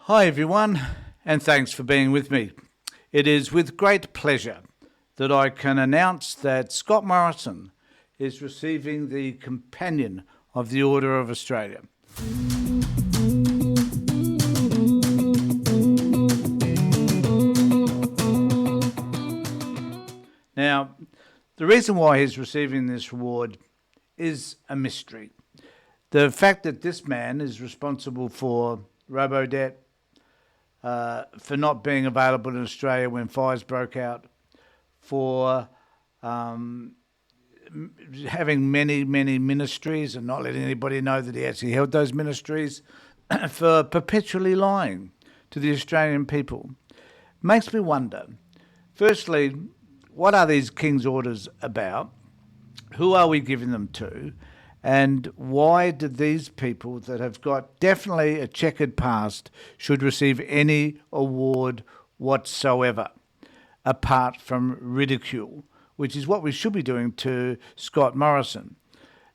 Hi everyone, and thanks for being with me. It is with great pleasure that I can announce that Scott Morrison is receiving the Companion of the Order of Australia. Now, the reason why he's receiving this award is a mystery. The fact that this man is responsible for robo-debt, for not being available in Australia when fires broke out, for having many ministries and not letting anybody know that he actually held those ministries, for perpetually lying to the Australian people, makes me wonder, firstly, what are these King's Orders about? Who are we giving them to? And why do these people that have got definitely a checkered past should receive any award whatsoever, apart from ridicule, which is what we should be doing to Scott Morrison?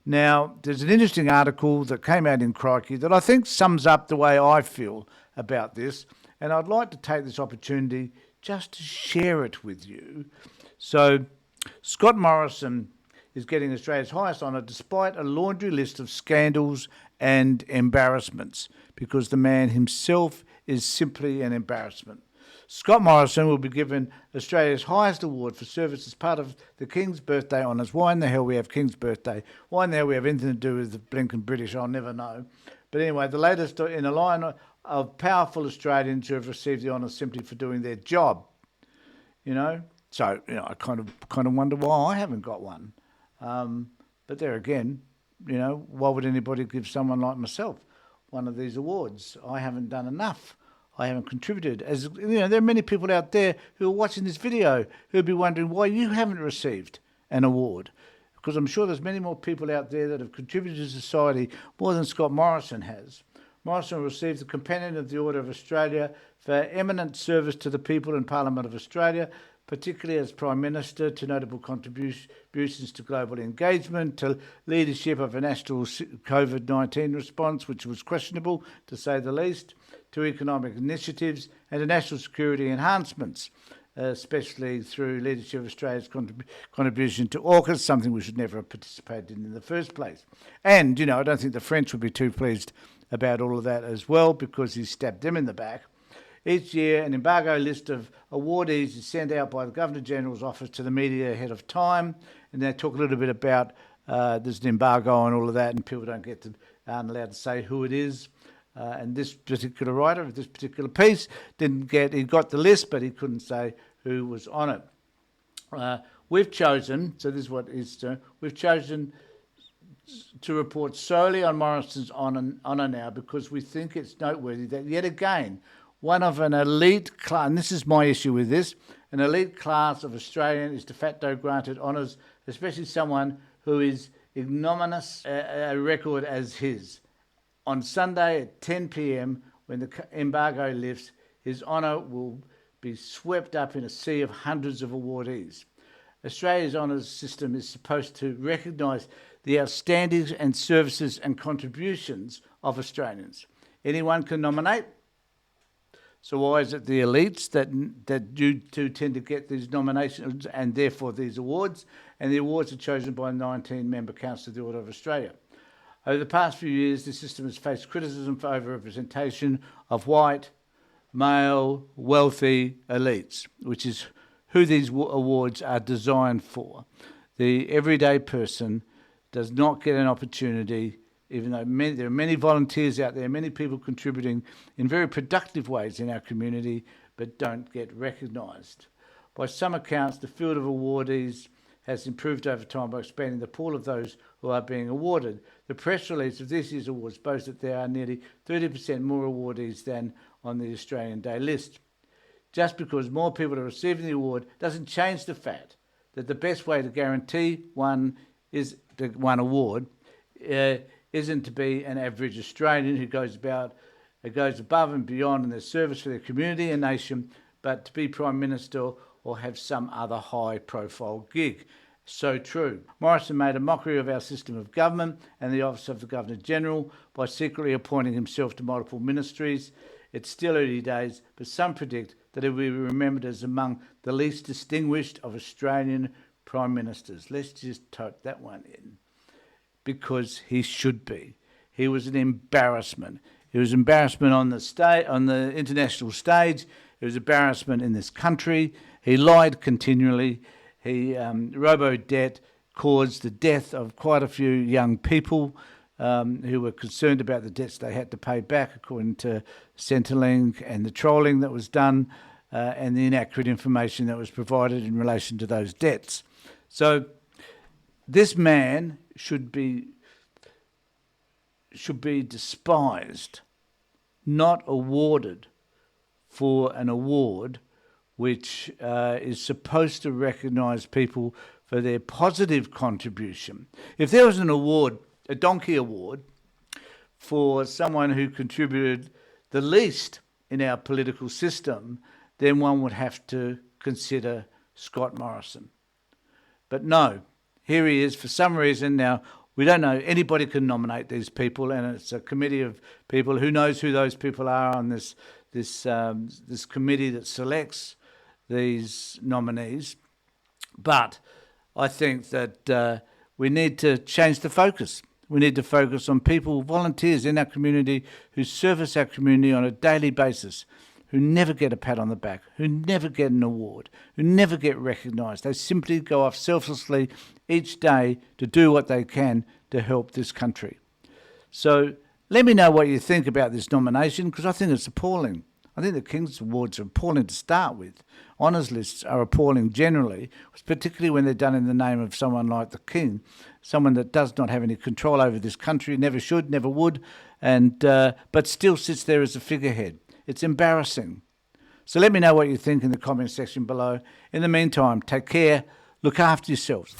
Now, there's an interesting article that came out in Crikey that I think sums up the way I feel about this, and I'd like to take this opportunity just to share it with you. So, Scott Morrison is getting Australia's highest honour despite a laundry list of scandals and embarrassments, because the man himself is simply an embarrassment. Scott Morrison will be given Australia's highest award for service as part of the King's Birthday Honours. Why in the hell we have King's Birthday? Why in the hell we have anything to do with the blinking British? I'll never know. But anyway, the latest in a line of powerful Australians who have received the honour simply for doing their job. So I kind of wonder why I haven't got one. But there again, why would anybody give someone like myself one of these awards? I haven't done enough. I haven't contributed. As there are many people out there who are watching this video who'll be wondering why you haven't received an award. Because I'm sure there's many more people out there that have contributed to society more than Scott Morrison has. Morrison received the Companion of the Order of Australia for eminent service to the people and Parliament of Australia, particularly as Prime Minister, to notable contributions to global engagement, to leadership of a national COVID-19 response, which was questionable, to say the least, to economic initiatives and to national security enhancements, especially through leadership of Australia's contribution to AUKUS, something we should never have participated in the first place. And, I don't think the French would be too pleased about all of that as well, because he stabbed them in the back. Each year, an embargo list of awardees is sent out by the Governor-General's office to the media ahead of time, and they talk a little bit about there's an embargo and all of that, and people aren't allowed to say who it is. And this particular writer of this particular piece he got the list, but he couldn't say who was on it. We've chosen to report solely on Morrison's honour now, because we think it's noteworthy that yet again, one of an elite class, and this is my issue with this, an elite class of Australian is de facto granted honours, especially someone who is ignominious a record as his. On Sunday at 10 p.m, when the embargo lifts, his honour will be swept up in a sea of hundreds of awardees. Australia's honours system is supposed to recognise the outstandings and services and contributions of Australians. Anyone can nominate. So why is it the elites that do tend to get these nominations and therefore these awards? And the awards are chosen by a 19-member Council of the Order of Australia. Over the past few years, the system has faced criticism for overrepresentation of white, male, wealthy elites, which is who these awards are designed for. The everyday person does not get an opportunity, even though there are many volunteers out there, many people contributing in very productive ways in our community, but don't get recognised. By some accounts, the field of awardees has improved over time by expanding the pool of those who are being awarded. The press release of this year's awards boasts that there are nearly 30% more awardees than on the Australian Day list. Just because more people are receiving the award doesn't change the fact that the best way to guarantee one award isn't to be an average Australian who goes above and beyond in their service for their community and nation, but to be Prime Minister or have some other high-profile gig. So true. Morrison made a mockery of our system of government and the office of the Governor-General by secretly appointing himself to multiple ministries. It's still early days, but some predict that he will be remembered as among the least distinguished of Australian Prime Ministers. Let's just type that one in, because he should be. He was an embarrassment. He was embarrassment on the international stage. It was embarrassment in this country. He lied continually. He robo-debt caused the death of quite a few young people who were concerned about the debts they had to pay back, according to Centrelink, and the trolling that was done and the inaccurate information that was provided in relation to those debts. So this man should be despised, not awarded for an award which is supposed to recognise people for their positive contribution. If there was an award, a donkey award, for someone who contributed the least in our political system, then one would have to consider Scott Morrison. But no, here he is for some reason. Now, we don't know, anybody can nominate these people, and it's a committee of people. Who knows who those people are on this committee that selects these nominees. But I think that we need to change the focus. We need to focus on people, volunteers in our community who service our community on a daily basis, who never get a pat on the back, who never get an award, who never get recognised. They simply go off selflessly each day to do what they can to help this country. So let me know what you think about this nomination, because I think it's appalling. I think the King's Awards are appalling to start with. Honours lists are appalling generally, particularly when they're done in the name of someone like the King, someone that does not have any control over this country, never should, never would, and but still sits there as a figurehead. It's embarrassing. So let me know what you think in the comment section below. In the meantime, take care, look after yourselves.